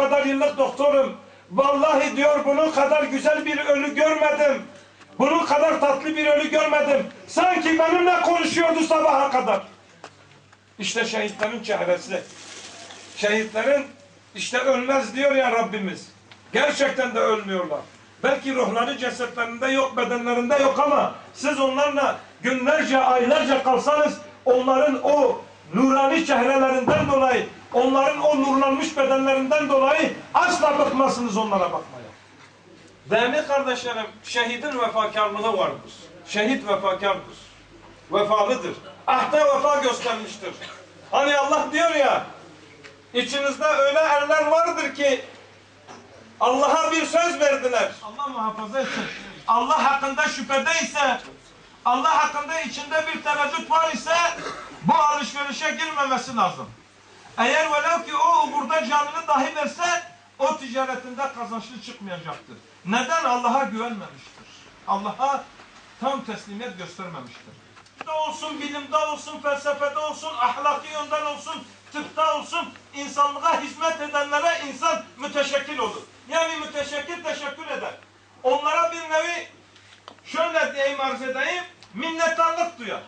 kadar yıllık doktorum. Vallahi diyor bunun kadar güzel bir ölü görmedim. Bunun kadar tatlı bir ölü görmedim. Sanki benimle konuşuyordu sabaha kadar. İşte şehitlerin çehresi. Şehitlerin işte ölmez diyor ya Rabbimiz. Gerçekten de ölmüyorlar. Belki ruhları cesetlerinde yok, bedenlerinde yok ama siz onlarla günlerce, aylarca kalsanız onların o nurani çehrelerinden dolayı, onların o nurlanmış bedenlerinden dolayı asla bıkmazsınız onlara bakmaya. Değerli kardeşlerim, şehidin vefakarlığı vardır. Şehit vefakardır. Vefalıdır. Ahde vefa göstermiştir. Hani Allah diyor ya, içinizde öyle erler vardır ki Allah'a bir söz verdiler. Allah muhafaza etsin. Allah hakkında şüphedeyse, Allah hakkında içinde bir tereddüt var ise bu alışverişe girmemesi lazım. Eğer velev ki o burada canını dahi verse o ticaretinde kazançlı çıkmayacaktır. Neden? Allah'a güvenmemiştir. Allah'a tam teslimiyet göstermemiştir. Olsun, bilimde olsun, felsefede olsun, ahlaki yönden olsun, tıpta olsun, insanlığa hizmet edenlere insan müteşekkil olur. Yani müteşekkil teşekkür eder. Onlara bir nevi şöyle diyeyim, arz edeyim, minnettarlık duyar.